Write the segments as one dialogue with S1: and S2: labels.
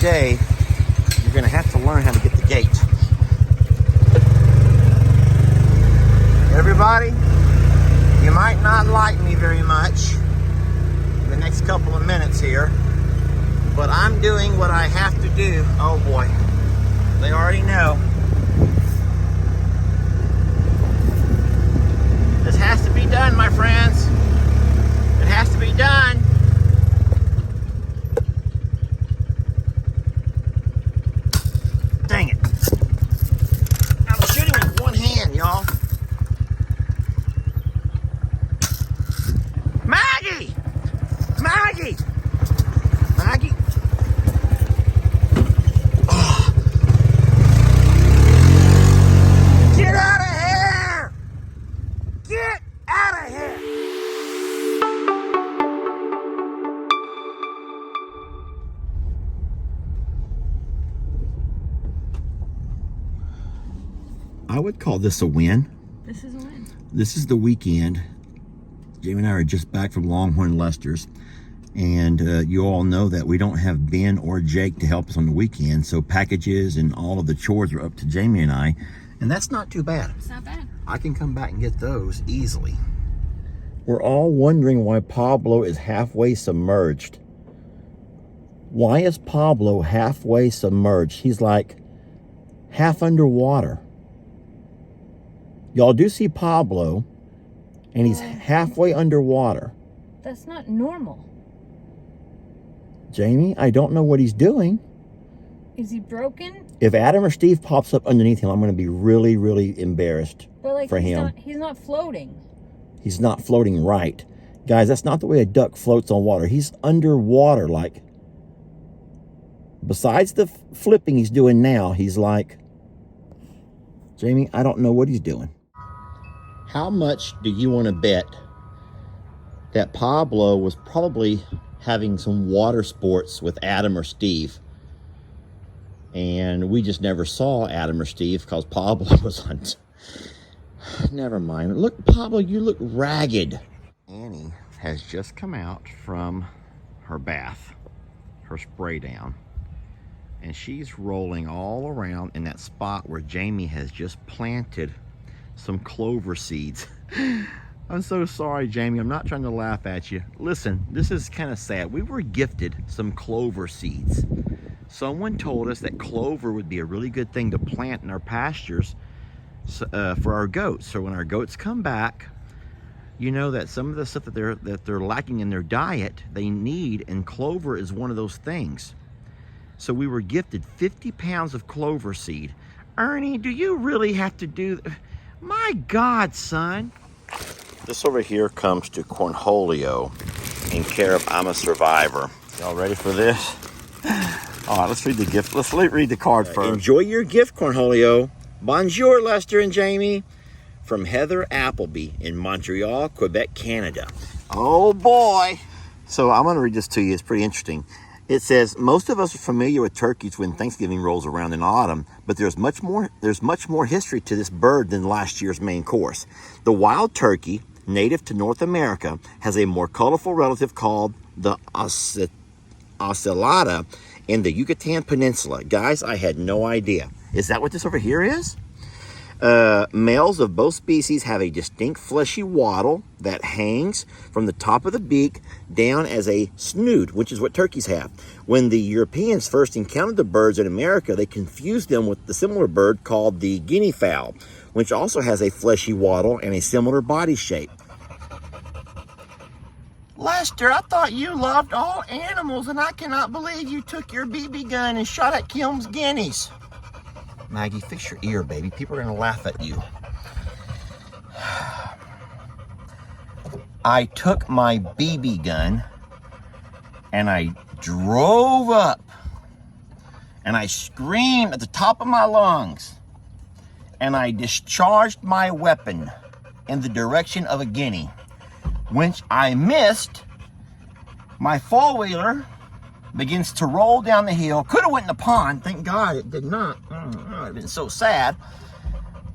S1: day, you're going to have to learn how to get the gate. Everybody, you might not like me very much in the next couple of minutes here, but I'm doing what I have to do. Oh boy, they already know. This has to be done, my friends. It has to be done. Dang it. I'm shooting with one hand, y'all. Maggie! Maggie! Maggie! Oh. Get out of here! Get out of here! I would call this a win.
S2: This is a win.
S1: This is the weekend. Jamie and I are just back from Longhorn Lester's, and you all know that we don't have Ben or Jake to help us on the weekend, so packages and all of the chores are up to Jamie and I, and that's not too bad.
S2: It's not bad.
S1: I can come back and get those easily. We're all wondering why Pablo is halfway submerged. Why is Pablo halfway submerged? He's like half underwater. Y'all do see Pablo, and he's halfway underwater.
S2: That's not normal.
S1: Jamie, I don't know what he's doing.
S2: Is he broken?
S1: If Adam or Steve pops up underneath him, I'm going to be really, really embarrassed for him.
S2: He's not floating.
S1: He's not floating right. Guys, that's not the way a duck floats on water. He's underwater, like, besides the flipping he's doing now, he's like, Jamie, I don't know what he's doing. How much do you want to bet that Pablo was probably having some water sports with Adam or Steve, and we just never saw Adam or Steve because Pablo was on... Never mind. Look, Pablo, you look ragged. Annie has just come out from her bath, her spray down, and she's rolling all around in that spot where Jamie has just planted some clover seeds. I'm so sorry, Jamie. I'm not trying to laugh at you. Listen, this is kind of sad. We were gifted some clover seeds. Someone told us that clover would be a really good thing to plant in our pastures for our goats. So when our goats come back, you know that some of the stuff that they're lacking in their diet, they need, and clover is one of those things. So we were gifted 50 pounds of clover seed. Ernie, do you really have to do that? My God, son. This over here comes to Cornholio in care of I'm a Survivor. Y'all ready for this? All right, let's read the gift. Let's read the card first. Enjoy your gift, Cornholio. Bonjour, Lester and Jamie. From Heather Appleby in Montreal, Quebec, Canada. Oh, boy. So I'm going to read this to you. It's pretty interesting. It says, most of us are familiar with turkeys when Thanksgiving rolls around in autumn, but there's much more history to this bird than last year's main course. The wild turkey, native to North America, has a more colorful relative called the ocellata in the Yucatan Peninsula. Guys, I had no idea. Is that what this over here is? Males of both species have a distinct fleshy wattle that hangs from the top of the beak down as a snoot, which is what turkeys have. When the Europeans first encountered the birds in America, they confused them with the similar bird called the guinea fowl, which also has a fleshy wattle and a similar body shape. Lester, I thought you loved all animals, and I cannot believe you took your BB gun and shot at Kim's guineas. Maggie, fix your ear, baby. People are going to laugh at you. I took my BB gun and I drove up and I screamed at the top of my lungs and I discharged my weapon in the direction of a guinea, which I missed. My four-wheeler begins to roll down the hill. Could have went in the pond. Thank God it did not. It would have been so sad.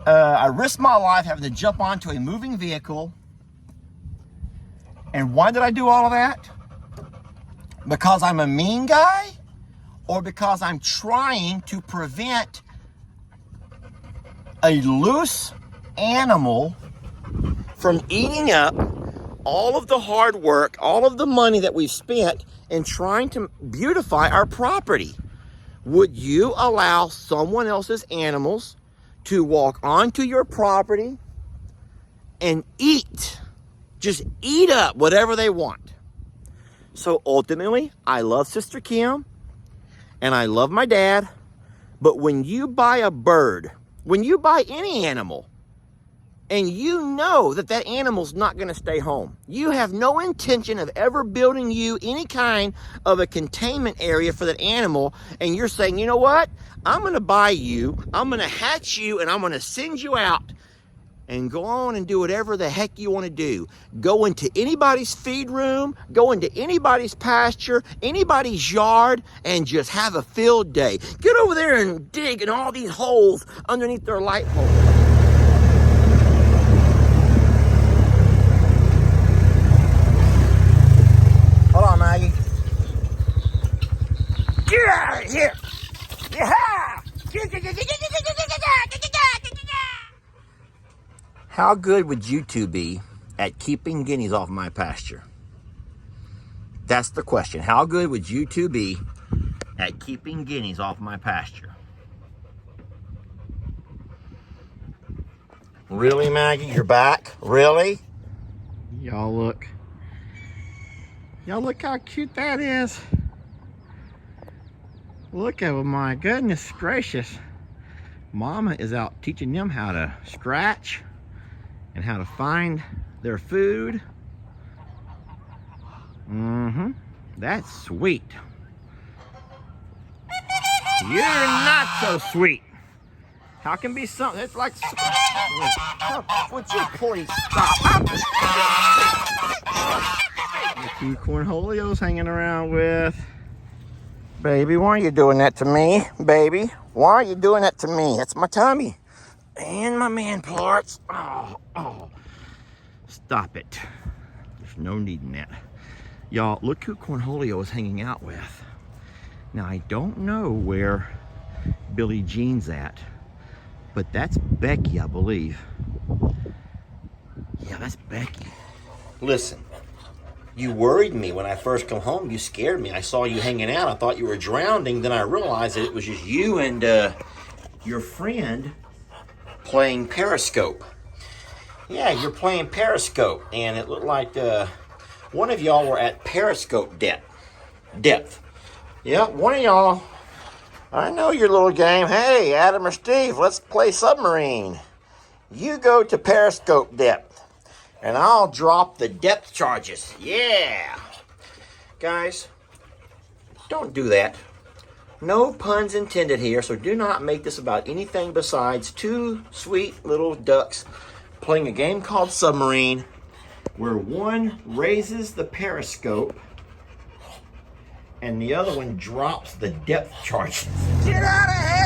S1: I risked my life having to jump onto a moving vehicle. And why did I do all of that? Because I'm a mean guy? or because I'm trying to prevent a loose animal from eating up all of the hard work, all of the money that we've spent in trying to beautify our property. Would you allow someone else's animals to walk onto your property and eat, just eat up whatever they want? So ultimately, I love Sister Kim and I love my dad, but when you buy a bird, when you buy any animal, and you know that that animal's not going to stay home, you have no intention of ever building you any kind of a containment area for that animal, and you're saying, you know what, I'm going to buy you, I'm going to hatch you, and I'm going to send you out and go on and do whatever the heck you want to do. Go into anybody's feed room, go into anybody's pasture, anybody's yard, and just have a field day. Get over there and dig in all these holes underneath their light poles. Hold on, Maggie. Get out of here! Yeah! How good would you two be at keeping guineas off my pasture? That's the question. How good would you two be at keeping guineas off my pasture? Really, Maggie? You're back? Really? Y'all look how cute that is. Look at it, my goodness gracious. Mama is out teaching them how to scratch and how to find their food. That's sweet. You're not so sweet. How can be something that's like... Would you please stop? The two cornholios hanging around with. Baby, why are you doing that to me? Baby, why are you doing that to me? That's my tummy. And my man parts. Oh. Stop it. There's no need in that. Y'all, look who Cornholio is hanging out with. Now, I don't know where Billie Jean's at, but that's Becky, I believe. Yeah, that's Becky. Listen, you worried me when I first come home. You scared me. I saw you hanging out. I thought you were drowning. Then I realized that it was just you and your friend playing Periscope. Yeah, you're playing Periscope, and it looked like one of y'all were at Periscope depth. Yeah, one of y'all. I know your little game. Hey, Adam or Steve, let's play submarine. You go to Periscope depth, and I'll drop the depth charges. Yeah. Guys, don't do that. No puns intended here, so do not make this about anything besides two sweet little ducks playing a game called Submarine, where one raises the periscope and the other one drops the depth charges. Get out of here!